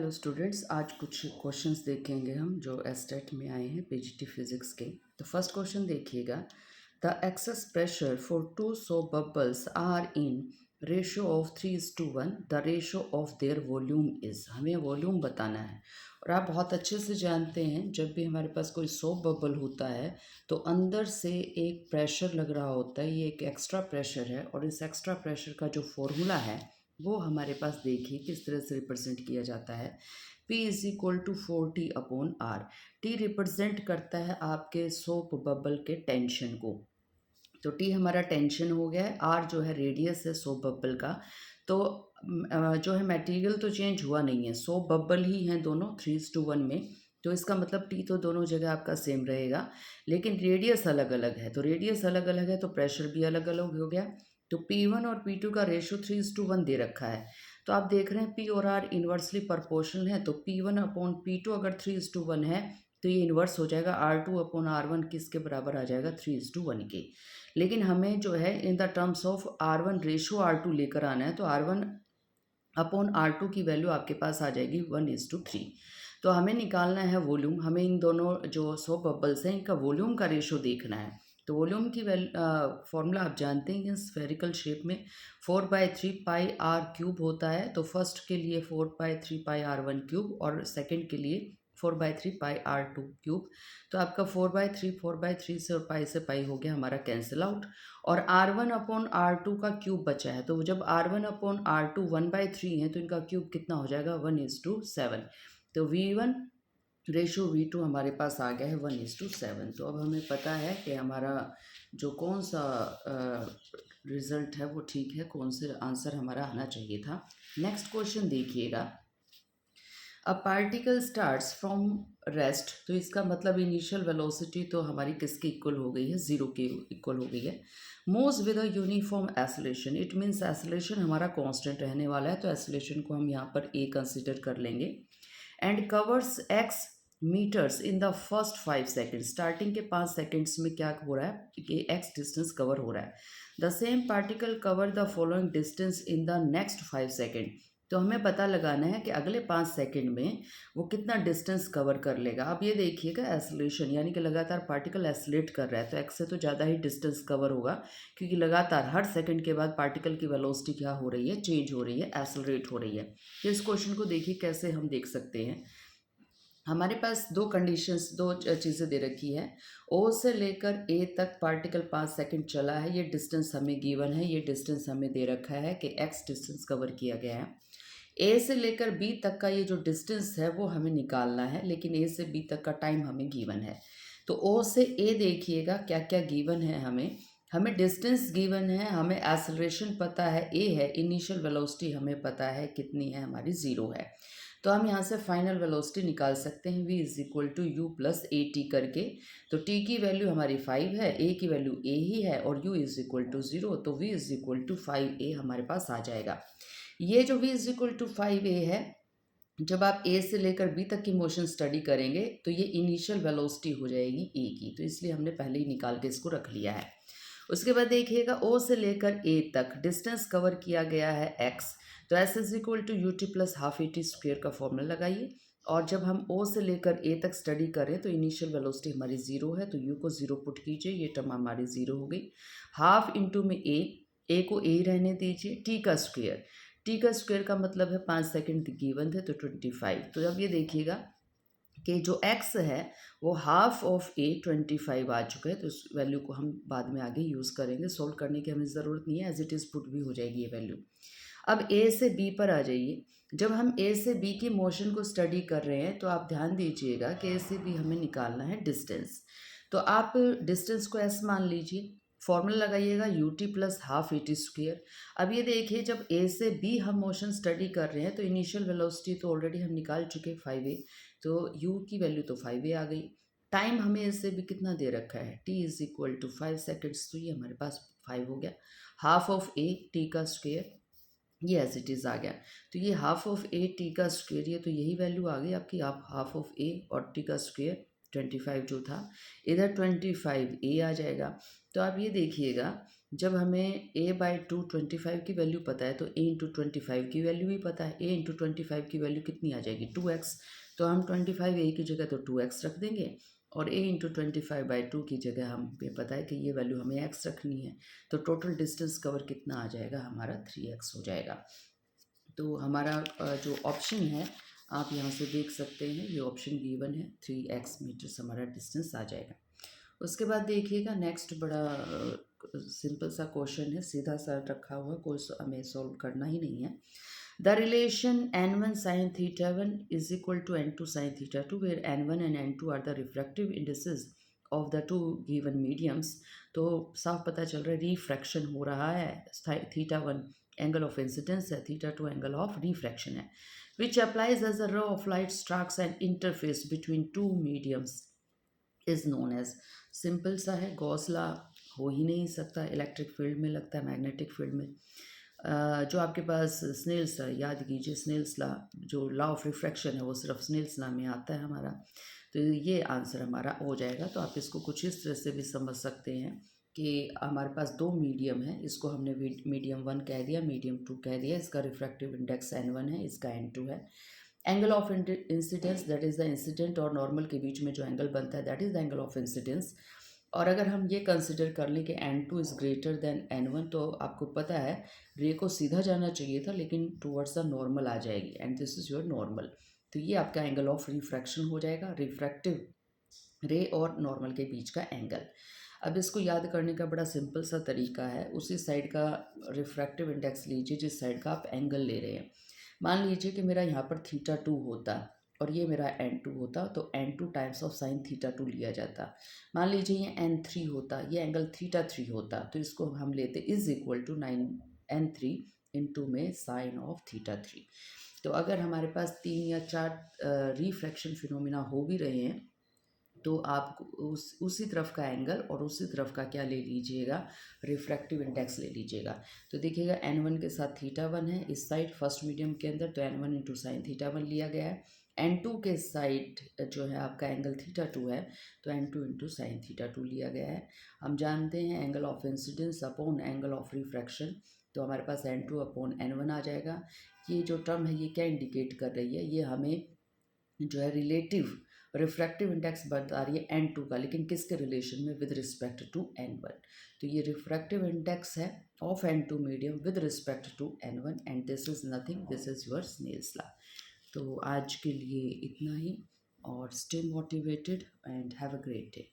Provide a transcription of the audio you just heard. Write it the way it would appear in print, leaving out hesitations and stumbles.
Hello students, आज कुछ questions देखेंगे हम जो एस्टेट में आए हैं पीजीटी फिजिक्स के। तो फर्स्ट क्वेश्चन देखिएगा, the excess pressure for two soap bubbles are in ratio of 3:1, the ratio of their volume is. हमें वॉल्यूम बताना है और आप बहुत अच्छे से जानते हैं जब भी हमारे पास कोई सोप बबल होता है तो अंदर से एक प्रेशर लग रहा होता है, ये एक एक्स्ट्रा प्रेशर है और इस एक्स्ट्रा प्रेशर का जो फॉर्मूला है वो हमारे पास देखिए किस तरह से रिप्रेजेंट किया जाता है। P is equal to 4T/R। T represent करता है आपके सोप बबल के टेंशन को। तो T हमारा टेंशन हो गया है, R जो है रेडियस है सोप बबल का। तो जो है मटेरियल तो चेंज हुआ नहीं है, सोप बबल ही हैं दोनों 3:1 में। तो इसका मतलब T तो दोनों जगह आपका सेम रहेगा, लेकिन रेडियस अलग अलग है। तो रेडियस अलग अलग है तो प्रेशर भी अलग अलग हो गया। तो P1 और P2 का रेशियो 3:1 दे रखा है। तो आप देख रहे हैं P और R इन्वर्सली प्रोपोर्शनल है। तो P1/P2 अगर 3:1 है तो ये इन्वर्स हो जाएगा R2/R1 किसके बराबर आ जाएगा 3:1 के। लेकिन हमें जो है in the terms of R1 ratio R2 लेकर आना है। तो R1/R2 की वैल्यू आपके पास आ जाएगी 1:3। तो हमें निकालना है वॉल्यूम। हमें इन दोनों जो सोप बबल्स हैं इनका वॉल्यूम का रेशियो देखना है। तो वॉल्यूम की फॉर्मूला आप जानते हैं, स्फेरिकल शेप में 4/3πr³ होता है। तो फर्स्ट के लिए 4/3πr1³ और सेकंड के लिए 4/3πr2³। तो आपका 4/3 से और पाई से पाई हो गया हमारा कैंसिल आउट। और R1/R2 का क्यूब बचा है। तो जब R1/R2 1/3 है तो इनका क्यूब कितना हो जाएगा 1:7। तो V1 रेशो V2 हमारे पास आ गया है 1:7। तो अब हमें पता है कि हमारा जो कौन सा रिजल्ट है वो ठीक है, कौन से आंसर हमारा आना चाहिए था। नेक्स्ट क्वेश्चन देखिएगा, a particle starts from rest. तो इसका मतलब इनिशियल वेलोसिटी तो हमारी किसके इक्वल हो गई है, जीरो के इक्वल हो गई है। Moves with a uniform acceleration, it means acceleration हमारा कांस्टेंट रहने वाला है। तो एसिलेशन को हम यहाँ पर ए कंसिडर कर लेंगे। And covers x metres in the first 5 second. Starting के 5 सेकेंड्स में क्या हो रहा है कि x डिस्टेंस कवर हो रहा है। The same particle cover the following distance in the next 5 second. तो हमें पता लगाना है कि अगले 5 सेकेंड में वो कितना डिस्टेंस कवर कर लेगा। अब ये देखिएगा एसिलेशन यानी कि लगातार पार्टिकल एसिलेट कर रहा है, तो x से तो ज़्यादा ही डिस्टेंस कवर होगा, क्योंकि लगातार हर सेकंड के बाद पार्टिकल की वेलोसिटी क्या हो रही है, चेंज हो रही है, एसिलरेट हो रही है। तो इस क्वेश्चन को देखिए कैसे हम देख सकते हैं। हमारे पास दो कंडीशंस, दो चीज़ें दे रखी है। O से लेकर A तक पार्टिकल 5 सेकंड चला है, ये डिस्टेंस हमें गिवन है, ये डिस्टेंस हमें दे रखा है कि x डिस्टेंस कवर किया गया है। A से लेकर B तक का ये जो डिस्टेंस है वो हमें निकालना है, लेकिन A से B तक का टाइम हमें गिवन है। तो O से A देखिएगा क्या क्या गिवन है। हमें डिस्टेंस गिवन है, हमें एक्सेलरेशन पता है A है, इनिशियल वेलोसिटी हमें पता है कितनी है, हमारी 0 है। तो हम यहाँ से फाइनल वेलोसिटी निकाल सकते हैं v is equal to u plus a t करके। तो t की वैल्यू हमारी 5 है, a की वैल्यू a ही है और u इज इक्वल टू 0। तो v is equal to 5a हमारे पास आ जाएगा। ये जो v is equal to 5a है, जब आप a से लेकर b तक की मोशन स्टडी करेंगे तो ये इनिशियल वेलोसिटी हो जाएगी a की, तो इसलिए हमने पहले ही निकाल के इसको रख लिया है। उसके बाद देखिएगा O से लेकर A तक डिस्टेंस कवर किया गया है x। तो s is equal to u t plus half a t square का फॉर्मूला लगाइए। और जब हम O से लेकर A तक स्टडी करें तो इनिशियल वेलोसिटी हमारी 0 है, तो u को 0 पुट कीजिए, ये टर्म हमारी 0 हो गई। हाफ इंटू में a को a रहने दीजिए, t का स्क्वेयर का मतलब है 5 सेकेंड गिवन थे तो 25। तो अब ये देखिएगा कि जो x है वो हाफ ऑफ a 25 आ चुका है। तो इस वैल्यू को हम बाद में आगे यूज़ करेंगे, सोल्व करने की हमें ज़रूरत नहीं है, एज इट इज़ पुट भी हो जाएगी ये वैल्यू। अब a से b पर आ जाइए। जब हम a से b की मोशन को स्टडी कर रहे हैं तो आप ध्यान दीजिएगा कि a से b हमें निकालना है डिस्टेंस। तो आप डिस्टेंस को s मान लीजिए, फॉर्मूला लगाइएगा you t plus half a t square. अब ये देखिए जब a से b हम मोशन स्टडी कर रहे हैं तो इनिशियल वेलोसिटी तो ऑलरेडी हम निकाल चुके 5a, तो u की वैल्यू तो 5a आ गई। टाइम हमें इससे भी कितना दे रखा है, t is equal to 5 seconds, तो ये हमारे पास 5 हो गया। हाफ ऑफ a t का स्क्वेयर, ये एज इट इज़ आ गया। तो ये हाफ ऑफ a t का स्क्वेयर, ये तो यही वैल्यू आ गई आपकी, आप हाफ ऑफ a और t का स्क्वेयर 25 जो था, इधर 25a आ जाएगा। तो आप ये देखिएगा जब हमें a/2 25 की वैल्यू पता है तो a इंटू 25 की वैल्यू भी पता है। a इंटू 25 की वैल्यू कितनी आ जाएगी 2x। तो हम 25 a की जगह तो 2x रख देंगे और a इंटू 25/2 की जगह हम पे पता है कि ये वैल्यू हमें x रखनी है। तो टोटल डिस्टेंस कवर कितना आ जाएगा हमारा 3x हो जाएगा। तो हमारा जो ऑप्शन है आप यहाँ से देख सकते हैं, ये ऑप्शन गिवन है 3x मीटर्स हमारा डिस्टेंस आ जाएगा। उसके बाद देखिएगा नेक्स्ट बड़ा सिंपल सा क्वेश्चन है, सीधा सा रखा हुआ, कोई हमें सॉल्व करना ही नहीं है। The relation n1 sin θ1 is equal to n2 sin θ2 where n1 and n2 are the refractive indices of the two given mediums। तो साफ पता चल रहा है रिफ्रैक्शन हो रहा है, θ1 एंगल ऑफ इंसिडेंस है, θ2 एंगल ऑफ रिफ्रैक्शन है, which applies as a ray of light strikes an interface between two mediums is known as। Simple सा है, गॉस लॉ हो ही नहीं सकता, इलेक्ट्रिक फील्ड में लगता है, मैग्नेटिक फील्ड में। जो आपके पास स्नेल्स लॉ, याद कीजिए स्नेल्स लॉ, जो लॉ ऑफ रिफ्रैक्शन है वो सिर्फ स्नेल्स लॉ में आता है हमारा। तो ये आंसर हमारा हो जाएगा। तो आप इसको कुछ इस तरह से भी समझ सकते हैं कि हमारे पास दो मीडियम है, इसको हमने मीडियम 1 कह दिया, मीडियम 2 कह दिया, इसका रिफ्रैक्टिव इंडेक्स n1 है, इसका n2 है। Angle of incidence that is the incident और नॉर्मल के बीच में जो एंगल बनता है that is the angle of incidence. और अगर हम ये कंसिडर कर लें कि n2 is greater than n1 तो आपको पता है रे को सीधा जाना चाहिए था लेकिन टूवर्ड्स द नॉर्मल आ जाएगी and this is your normal. तो ये आपका एंगल ऑफ रिफ्रैक्शन हो जाएगा, रिफ्रैक्टिव रे और नॉर्मल के बीच का एंगल। अब इसको याद करने का बड़ा सिंपल सा तरीका है, उसी साइड का रिफ्रैक्टिव इंडेक्स लीजिए जिस साइड का आप एंगल ले रहे हैं। मान लीजिए कि मेरा यहाँ पर θ2 होता और ये मेरा n2 होता, तो n2 टाइम्स ऑफ साइन θ2 लिया जाता। मान लीजिए ये n3 होता, ये एंगल θ3 होता, तो इसको हम लेते is equal to 9n3 into में साइन ऑफ θ3। तो अगर हमारे पास 3 या 4 रिफ्रैक्शन फिनोमिना हो भी रहे हैं तो आप उसी तरफ का एंगल और उसी तरफ का क्या ले लीजिएगा, रिफ्रैक्टिव इंडेक्स ले लीजिएगा। तो देखिएगा n1 के साथ θ1 है इस साइड फर्स्ट मीडियम के अंदर, तो n1 इंटू साइन θ1 लिया गया है। n2 के साइड जो है आपका एंगल θ2 है, तो n2 इंटू साइन θ2 लिया गया है। हम जानते हैं angle of incidence upon angle of refraction, तो हमारे पास n2 अपॉन n1 आ जाएगा। ये जो टर्म है ये क्या इंडिकेट कर रही है, ये हमें जो है रिलेटिव रिफ्रैक्टिव इंडेक्स बता रही है n2 का, लेकिन किसके रिलेशन में, विद रिस्पेक्ट टू n1। तो ये रिफ्रैक्टिव इंडेक्स है of n2 medium with respect to n1 and this is nothing, this is your Snell's law. तो आज के लिए इतना ही और stay motivated and have a great day.